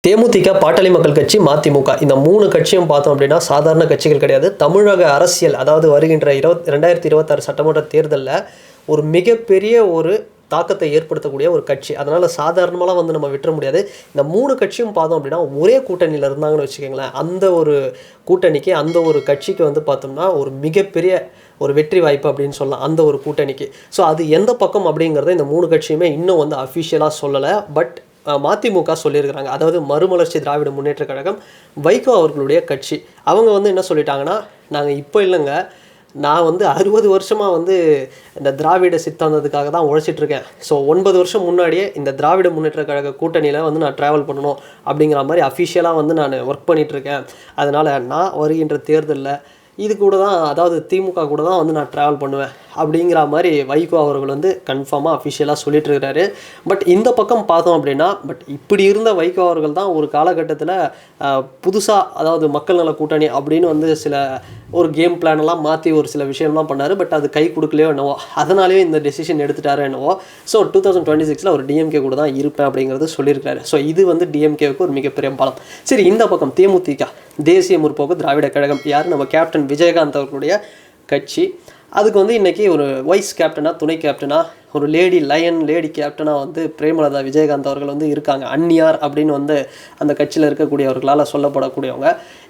தேமுதிக, பாட்டாளி மக்கள் கட்சி, மதிமுக இந்த 3 கட்சியும் பார்த்தோம் அப்படின்னா சாதாரண கட்சிகள் கிடையாது. தமிழக அரசியல், அதாவது வருகின்ற 2026 சட்டமன்ற தேர்தலில் ஒரு மிகப்பெரிய ஒரு தாக்கத்தை ஏற்படுத்தக்கூடிய ஒரு கட்சி. அதனால் சாதாரணமாக வந்து நம்ம விட்டுற முடியாது. இந்த 3 கட்சியும் பார்த்தோம் அப்படின்னா ஒரே கூட்டணியில் இருந்தாங்கன்னு வச்சுக்கோங்களேன். அந்த ஒரு கூட்டணிக்கு, அந்த ஒரு கட்சிக்கு வந்து பார்த்தோம்னா ஒரு மிகப்பெரிய ஒரு வெற்றி வாய்ப்பு அப்படின்னு சொல்லலாம் அந்த ஒரு கூட்டணிக்கு. ஸோ அது எந்த பக்கம் அப்படிங்கிறத இந்த 3 கட்சியுமே இன்னும் வந்து அஃபிஷியலாக சொல்லலை. பட் மதிமுக சொல்லியிருக்கிறாங்க. அதாவது மறுமலர்ச்சி திராவிட முன்னேற்ற கழகம், வைகோ அவர்களுடைய கட்சி. அவங்க வந்து என்ன சொல்லிட்டாங்கன்னா, நாங்கள் இப்போ இல்லைங்க, நான் வந்து 60 வருஷமாக வந்து இந்த திராவிட சித்தாந்தத்துக்காக தான் உழைச்சிட்ருக்கேன். ஸோ 9 வருஷம் முன்னாடியே இந்த திராவிட முன்னேற்ற கழக கூட்டணியில் வந்து நான் ட்ராவல் பண்ணணும் அப்படிங்கிற மாதிரி அஃபிஷியலாக வந்து நான் ஒர்க் பண்ணிகிட்ருக்கேன். அதனால் நான் வருகின்ற தேர்தலில் இது கூட தான், அதாவது திமுக கூட தான் வந்து நான் ட்ராவல் பண்ணுவேன் அப்படிங்கிற மாதிரி வைகோ அவர்கள் வந்து கன்ஃபார்மாக அஃபிஷியலாக சொல்லிட்டு இருக்கிறாரு. பட் இந்த பக்கம் பார்த்தோம் அப்படின்னா, இப்படி இருந்த வைகோ அவர்கள் தான் ஒரு காலகட்டத்தில் புதுசாக, அதாவது மக்கள் நல கூட்டணி அப்படின்னு வந்து ஒரு கேம் பிளானெல்லாம் மாற்றி ஒரு சில விஷயம்லாம் பண்ணார். பட் அது கை கொடுக்கலையோ என்னவோ, அதனாலேயே இந்த டெசிஷன் எடுத்துட்டாரோ என்னவோ. ஸோ 2026 ஒரு டிஎம்கே கூட தான் இருப்பேன் அப்படிங்கிறது சொல்லியிருக்காரு. ஸோ இது வந்து டிஎம்கேவுக்கு ஒரு மிகப்பெரிய பலம். சரி, இந்த பக்கம் தேமுதிக, தேசிய முற்போக்கு திராவிட கழகம், யார் நம்ம கேப்டன் விஜயகாந்த் அவர்களுடைய கட்சி. அதுக்கு வந்து இன்றைக்கி ஒரு வைஸ் கேப்டனாக, துணை கேப்டனாக, ஒரு லேடி கேப்டனாக வந்து பிரேமலதா விஜயகாந்த் அவர்கள் வந்து இருக்காங்க. அந்நியார் அப்படின்னு வந்து அந்த கட்சியில் இருக்கக்கூடியவர்களால் சொல்லப்படக்கூடியவங்க.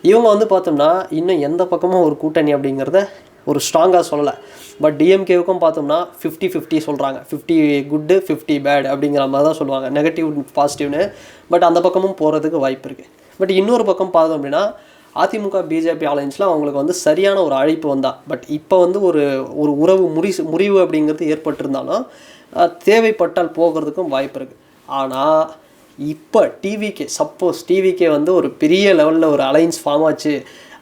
இவங்க வந்து பார்த்தோம்னா இன்னும் எந்த பக்கமும் ஒரு கூட்டணி அப்படிங்கிறத ஒரு ஸ்ட்ராங்காக சொல்லலை. பட் டிஎம்கேவுக்கும் பார்த்தோம்னா 50-50 சொல்கிறாங்க. 50 குட்டு 50 பேட் அப்படிங்கிற மாதிரி தான் சொல்லுவாங்க, நெகட்டிவ் பாசிட்டிவ்னு. பட் அந்த பக்கமும் போகிறதுக்கு வாய்ப்பு இருக்குது. பட் இன்னொரு பக்கம் பார்த்தோம் அப்படின்னா அதிமுக பிஜேபி அலைன்ஸில் அவங்களுக்கு வந்து சரியான ஒரு அழைப்பு வந்தால், பட் இப்போ வந்து ஒரு உறவு முறிவு அப்படிங்கிறது ஏற்பட்டிருந்தாலும் தேவைப்பட்டால் போகிறதுக்கும் வாய்ப்பு இருக்குது. ஆனால் இப்போ சப்போஸ் டிவிகே வந்து ஒரு பெரிய லெவலில் ஒரு அலைன்ஸ் ஃபார்ம் ஆச்சு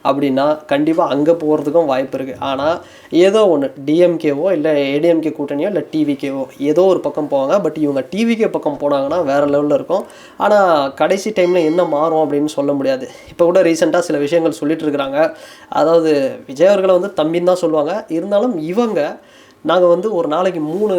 அப்படின்னா கண்டிப்பாக அங்கே போகிறதுக்கும் வாய்ப்பு இருக்குது. ஆனால் ஏதோ ஒன்று, டிஎம்கேவோ இல்லை ஏடிஎம்கே கூட்டணியோ இல்லை டிவிகேவோ ஏதோ ஒரு பக்கம் போவாங்க. பட் இவங்க டிவிகே பக்கம் போனாங்கன்னா வேறு லெவலில் இருக்கும். ஆனால் கடைசி டைமில் என்ன மாறும் அப்படின்னு சொல்ல முடியாது. இப்போ கூட ரீசெண்டாக சில விஷயங்கள் சொல்லிட்டு இருக்கிறாங்க. அதாவது விஜய் அவர்களை வந்து தம்பின்னு தான் சொல்லுவாங்க. இருந்தாலும் இவங்க, நாங்கள் வந்து ஒரு நாளைக்கு 3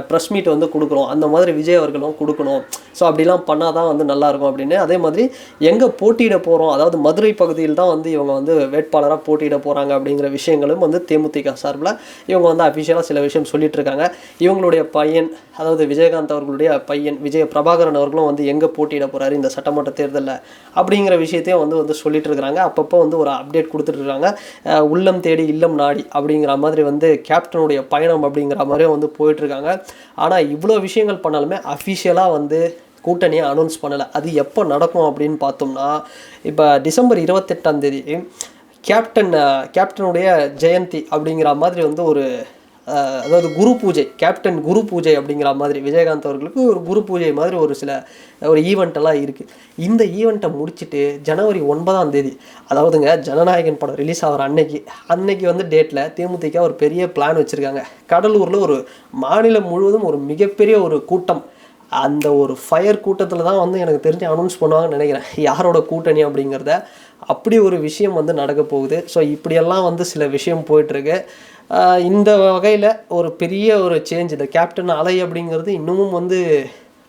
ப்ரெஸ் மீட் வந்து கொடுக்குறோம், அந்த மாதிரி விஜய் அவர்களும் கொடுக்கணும். ஸோ அப்படிலாம் பண்ணால் தான் வந்து நல்லாயிருக்கும் அப்படின்னு. அதே மாதிரி எங்கே போட்டியிட போகிறோம், அதாவது மதுரை பகுதியில் தான் வந்து இவங்க வந்து வேட்பாளராக போட்டியிட போகிறாங்க அப்படிங்கிற விஷயங்களும் வந்து தேமுதிக சார்பில் இவங்க வந்து அஃபிஷியலாக சில விஷயம் சொல்லிட்டு இருக்காங்க. இவங்களுடைய பையன், அதாவது விஜயகாந்த் அவர்களுடைய பையன் விஜய பிரபாகரன் அவர்களும் வந்து எங்கே போட்டியிட போகிறாரு இந்த சட்டமன்ற தேர்தலில் அப்படிங்கிற விஷயத்தையும் வந்து சொல்லிட்டு இருக்கிறாங்க. அப்பப்போ வந்து ஒரு அப்டேட் கொடுத்துட்ருக்காங்க. உள்ளம் தேடி இல்லம் நாடி அப்படிங்கிற மாதிரி வந்து கேப்டனுடைய பயணம் அப்படிங்கிற மாதிரியும் வந்து போயிட்டுருக்காங்க. ஆனால் இவ்வளோ விஷயங்கள் பண்ணாலுமே அஃபிஷியலாக வந்து கூட்டணியை அனௌன்ஸ் பண்ணலை. அது எப்போ நடக்கும் அப்படின்னு பார்த்தோம்னா, இப்போ டிசம்பர் 28ஆம் தேதி கேப்டனுடைய ஜெயந்தி அப்படிங்கிற மாதிரி வந்து அதாவது குரு பூஜை, கேப்டன் குரு பூஜை அப்படிங்கிற மாதிரி விஜயகாந்த் அவர்களுக்கு ஒரு குரு பூஜை மாதிரி ஒரு ஈவெண்ட்டெல்லாம் இருக்குது. இந்த ஈவெண்ட்டை முடிச்சுட்டு ஜனவரி 9ஆம் தேதி, அதாவதுங்க ஜனநாயகன் படம் ரிலீஸ் ஆகிற அன்னைக்கு வந்து டேட்டில் தேமுதிக ஒரு பெரிய பிளான் வச்சுருக்காங்க. கடலூரில் ஒரு மாநிலம் முழுவதும் ஒரு மிகப்பெரிய ஒரு கூட்டம், அந்த ஒரு ஃபயர் கூட்டத்தில் தான் வந்து எனக்கு தெரிஞ்சு அனௌன்ஸ் பண்ணுவாங்கன்னு நினைக்கிறேன் யாரோட கூட்டணி அப்படிங்கிறத. அப்படி ஒரு விஷயம் வந்து நடக்க போகுது. ஸோ இப்படியெல்லாம் வந்து சில விஷயம் போயிட்டுருக்கு. இந்த வகையில் ஒரு பெரிய ஒரு சேஞ்ச், இந்த கேப்டன் அலை அப்படிங்கிறது இன்னமும் வந்து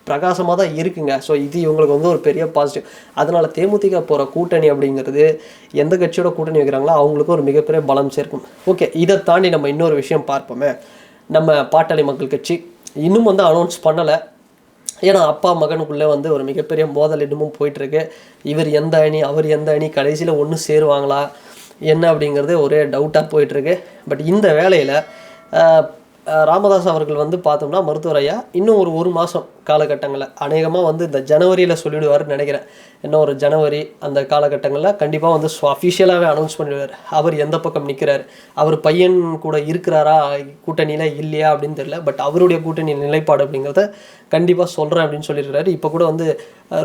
பிரகாசமாக தான் இருக்குங்க. ஸோ இது இவங்களுக்கு வந்து ஒரு பெரிய பாசிட்டிவ். அதனால் தேமுதிக போகிற கூட்டணி அப்படிங்கிறது எந்த கட்சியோட கூட்டணி வைக்கிறாங்களோ அவங்களுக்கு ஒரு மிகப்பெரிய பலம் சேர்க்கும். ஓகே, இதை தாண்டி நம்ம இன்னொரு விஷயம் பார்ப்போமே. நம்ம பாட்டாளி மக்கள் கட்சி இன்னும் வந்து அனௌன்ஸ் பண்ணலை. ஏன்னா அப்பா மகனுக்குள்ளே வந்து ஒரு மிகப்பெரிய மோதல் இன்னமும் போயிட்டுருக்கு. இவர் எந்த அணி, அவர் எந்த அணி, கடைசியில் ஒன்று சேருவாங்களா என்ன அப்படிங்கிறது ஒரே டவுட்டாக போயிட்டுருக்கு. பட் இந்த வேளையில் ராமதாஸ் அவர்கள் வந்து பார்த்தோம்னா மருத்துவரையா இன்னும் ஒரு மாதம் காலகட்டங்களில் அநேகமாக வந்து இந்த ஜனவரியில் சொல்லிவிடுவார்னு நினைக்கிறேன். இன்னும் ஒரு ஜனவரி அந்த காலகட்டங்களில் கண்டிப்பாக வந்து அஃபிஷியலாகவே அனௌன்ஸ் பண்ணிடுவார். அவர் எந்த பக்கம் நிற்கிறார், அவர் பையன் கூட இருக்கிறாரா கூட்டணியில் இல்லையா அப்படின்னு தெரியல. பட் அவருடைய கூட்டணி நிலைப்பாடு அப்படிங்கிறத கண்டிப்பாக சொல்கிறேன் அப்படின்னு சொல்லியிருக்கிறாரு. இப்போ கூட வந்து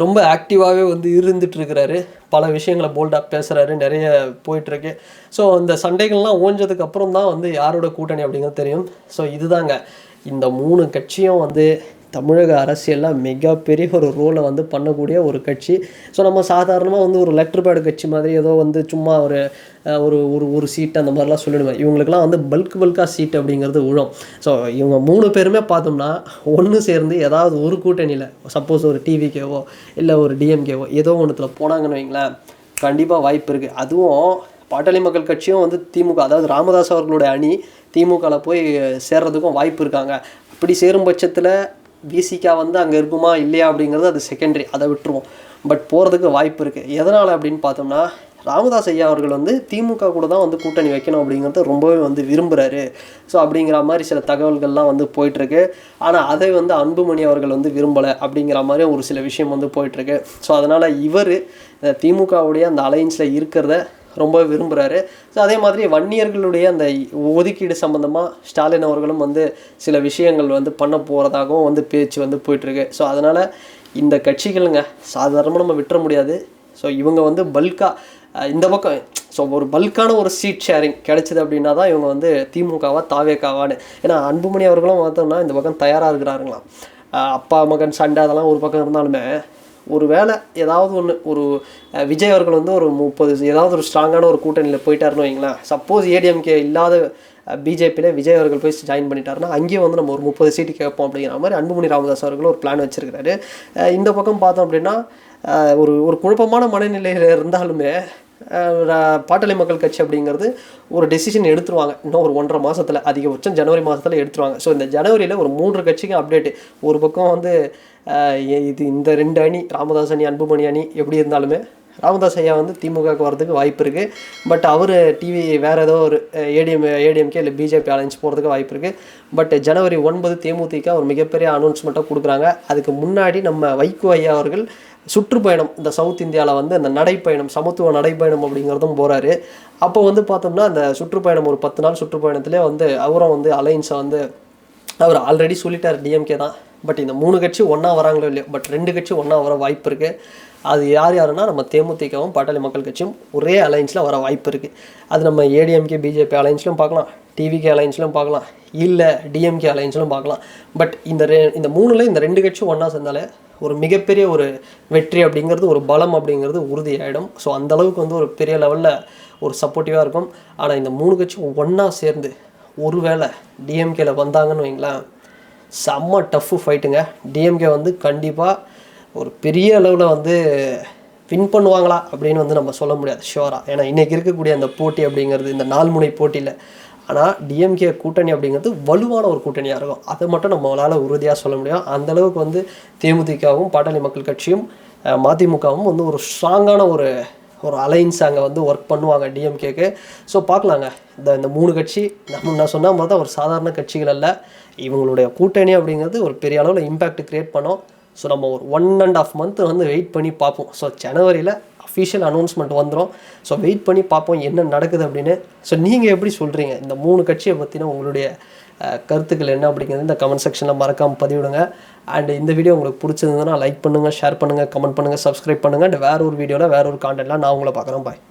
ரொம்ப ஆக்டிவாகவே வந்து இருந்துகிட்ருக்கிறாரு. பல விஷயங்களை போல்டாக பேசுகிறாரு, நிறைய போயிட்டுருக்கு. ஸோ இந்த சண்டைகள்லாம் ஓஞ்சதுக்கப்புறம் தான் வந்து யாரோட கூட்டணி அப்படிங்கிறது தெரியும். ஸோ இதுதாங்க, இந்த 3 கட்சியும் வந்து தமிழக அரசியலில் மிகப்பெரிய ஒரு ரோலை வந்து பண்ணக்கூடிய ஒரு கட்சி. ஸோ நம்ம சாதாரணமாக வந்து ஒரு லெட்டர் பேடு கட்சி மாதிரி ஏதோ வந்து சும்மா ஒரு ஒரு ஒரு ஒரு சீட்டு அந்த மாதிரிலாம் சொல்லிடுவேன். இவங்களுக்கெல்லாம் வந்து பல்காக சீட்டு அப்படிங்கிறது விழும். ஸோ இவங்க 3 பேருமே பார்த்தோம்னா ஒன்று சேர்ந்து ஏதாவது ஒரு கூட்டணியில் சப்போஸ் ஒரு டிவிக்கேவோ இல்லை ஒரு டிஎம்கேவோ ஏதோ ஒன்றுத்தில் போனாங்கன்னு வைங்களேன், கண்டிப்பாக வாய்ப்பு இருக்குது. அதுவும் பாட்டாளி மக்கள் கட்சியும் வந்து திமுக, அதாவது ராமதாஸ் அவர்களுடைய அணி திமுகவில் போய் சேர்றதுக்கும் வாய்ப்பு இருக்காங்க. அப்படி சேரும் பட்சத்தில் விசிகா வந்து அங்கே இருக்குமா இல்லையா அப்படிங்கிறது அது செகண்டரி, அதை விட்டுருவோம். பட் போகிறதுக்கு வாய்ப்பு இருக்குது. எதனால் அப்படின்னு பார்த்தோம்னா, ராமதாஸ் ஐயா அவர்கள் வந்து திமுக கூட தான் வந்து கூட்டணி வைக்கணும் அப்படிங்கிறத ரொம்பவே வந்து விரும்புகிறாரு. ஸோ அப்படிங்கிற மாதிரி சில தகவல்கள்லாம் வந்து போயிட்டுருக்கு. ஆனால் அதை வந்து அன்புமணி அவர்கள் வந்து விரும்பலை அப்படிங்கிற மாதிரி ஒரு சில விஷயம் வந்து போயிட்டுருக்கு. ஸோ அதனால் இவர் திமுகவுடைய அந்த அலையன்ஸில் இருக்கிறத ரொம்ப விரும்புகிறாரு. ஸோ அதே மாதிரி வன்னியர்களுடைய அந்த ஒதுக்கீடு சம்மந்தமாக ஸ்டாலின் அவர்களும் வந்து சில விஷயங்கள் வந்து பண்ண போகிறதாகவும் வந்து பேச்சு வந்து போயிட்டுருக்கு. ஸோ அதனால் இந்த கட்சிகளுங்க சாதாரணமாக நம்ம விட்டுற முடியாது. ஸோ இவங்க வந்து இந்த பக்கம் ஒரு பல்கான ஒரு சீட் ஷேரிங் கிடைச்சிது அப்படின்னா தான் இவங்க வந்து திமுகவா தாவேக்காவான்னு. ஏன்னா அன்புமணி அவர்களும் பார்த்தோம்னா இந்த பக்கம் தயாராக இருக்கிறாருங்களாம். அப்பா மகன் சண்டை அதெல்லாம் ஒரு பக்கம் இருந்தாலுமே ஒரு வேளை ஏதாவது ஒன்று ஒரு விஜய் அவர்கள் வந்து ஒரு 30 ஏதாவது ஒரு ஸ்ட்ராங்கான ஒரு கூட்டணியில் போயிட்டாருன்னு வைங்களேன். சப்போஸ் ஏடிஎம்கே இல்லாத பிஜேபியில் விஜய் அவர்கள் போய் ஜாயின் பண்ணிட்டாருன்னா அங்கேயும் வந்து நம்ம ஒரு 30 சீட்டு கேட்போம் அப்படிங்கிற மாதிரி அன்புமணி ராமதாஸ் அவர்கள் ஒரு பிளான் வச்சுருக்கிறாரு. இந்த பக்கம் பார்த்தோம் அப்படின்னா ஒரு குழப்பமான மனநிலையில் இருந்தாலுமே பாட்டாளி மக்கள் கட்சி அப்படிங்கிறது ஒரு டெசிஷன் எடுத்துருவாங்க. இன்னும் ஒரு 1.5 மாதத்தில், அதிகபட்சம் ஜனவரி மாதத்தில் எடுத்துருவாங்க. ஸோ இந்த ஜனவரியில் ஒரு 3 கட்சிக்கும் அப்டேட்டு. ஒரு பக்கம் வந்து இந்த 2 அணி, ராமதாஸ் அணி அன்புமணி அணி எப்படி இருந்தாலுமே ராமதாஸ் ஐயா வந்து திமுகவுக்கு வரதுக்கு வாய்ப்பு இருக்குது. பட் அவர் வேறு ஏதோ ஒரு ஏடிஎம்கே இல்லை பிஜேபி அலைன்ஸ் போகிறதுக்கு வாய்ப்பு இருக்குது. பட் ஜனவரி 9 தேமுதிக ஒரு மிகப்பெரிய அனௌன்ஸ்மெண்ட்டாக கொடுக்குறாங்க. அதுக்கு முன்னாடி நம்ம வைகோ ஐயா அவர்கள் சுற்றுப்பயணம் இந்த சவுத் இந்தியாவில் வந்து அந்த நடைப்பயணம், சமத்துவ நடைப்பயணம் அப்படிங்கிறதும் போகிறாரு. அப்போ வந்து பார்த்தோம்னா அந்த சுற்றுப்பயணம் ஒரு 10 நாள் சுற்றுப்பயணத்திலே வந்து அவரும் வந்து அலைன்ஸை வந்து அவர் ஆல்ரெடி சொல்லிட்டார் டிஎம்கே தான். பட் இந்த 3 கட்சி ஒன்றா வராங்களோ இல்லையோ, பட் 2 கட்சி ஒன்றா வர வாய்ப்பு இருக்குது. அது யாருன்னா நம்ம தேமுதிகவும் பாட்டாளி மக்கள் கட்சியும் ஒரே அலைன்ஸில் வர வாய்ப்பு இருக்குது. அது நம்ம ஏடிஎம்கே பிஜேபி அலைன்ஸ்லையும் பார்க்கலாம், டிவிகே அலைன்ஸ்லையும் பார்க்கலாம், இல்லை டிஎம்கே அலைன்ஸ்லையும் பார்க்கலாம். பட் இந்த 3ல் இந்த 2 கட்சி ஒன்றா சேர்ந்தாலே ஒரு மிகப்பெரிய ஒரு வெற்றி அப்படிங்கிறது, ஒரு பலம் அப்படிங்கிறது உறுதியாகிடும். ஸோ அந்தளவுக்கு வந்து ஒரு பெரிய லெவலில் ஒரு சப்போர்ட்டிவாக இருக்கும். ஆனால் இந்த 3 கட்சி ஒன்றா சேர்ந்து ஒருவேளை டிஎம்கேல வந்தாங்கன்னு வைங்களேன், செம்ம டஃப்பு ஃபைட்டுங்க. டிஎம்கே வந்து கண்டிப்பாக ஒரு பெரிய அளவில் வந்து வின் பண்ணுவாங்களா அப்படின்னு வந்து நம்ம சொல்ல முடியாது ஷுவராக. ஏன்னா இன்றைக்கி இருக்கக்கூடிய அந்த போட்டி அப்படிங்கிறது இந்த 4 முனை போட்டியில், ஆனால் டிஎம்கே கூட்டணி அப்படிங்கிறது வலுவான ஒரு கூட்டணியாக இருக்கும். அதை மட்டும் நம்மளால் உறுதியாக சொல்ல முடியும். அந்தளவுக்கு வந்து தேமுதிகவும் பாட்டாளி மக்கள் கட்சியும் மதிமுகவும் வந்து ஒரு ஸ்ட்ராங்கான ஒரு அலைன்ஸ் அங்கே வந்து ஒர்க் பண்ணுவாங்க டிஎம்கேக்கு. ஸோ பார்க்கலாங்க. இந்த 3 கட்சி நான் சொன்ன மாதிரி தான் ஒரு சாதாரண கட்சிகள் அல்ல. இவங்களுடைய கூட்டணி அப்படிங்கிறது ஒரு பெரிய அளவில் இம்பேக்ட் க்ரியேட் பண்ணோம். ஸோ நம்ம ஒரு 1.5 மந்த் வந்து வெயிட் பண்ணி பார்ப்போம். ஸோ ஜனவரியில் அஃபிஷியல் அனௌன்ஸ்மெண்ட் வந்துடும். ஸோ வெயிட் பண்ணி பார்ப்போம் என்ன நடக்குது அப்படின்னு. ஸோ நீங்கள் எப்படி சொல்கிறீங்க இந்த 3 கட்சியை பற்றின உங்களுடைய கருத்துக்கள் என்ன அப்படிங்கிறது இந்த கமெண்ட் செக்ஷனில் மறக்காமல் பதிவிடுங்க. அண்ட் இந்த வீடியோ உங்களுக்கு பிடிச்சிருந்ததுன்னா லைக் பண்ணுங்கள், ஷேர் பண்ணுங்கள், கமெண்ட் பண்ணுங்கள், சப்ஸ்கிரைப் பண்ணுங்கள். அண்ட் வேறு ஒரு வீடியோவில் வேறு ஒரு கான்டென்ட்லாம் நான் உங்களை பார்க்குறேன். பாய்.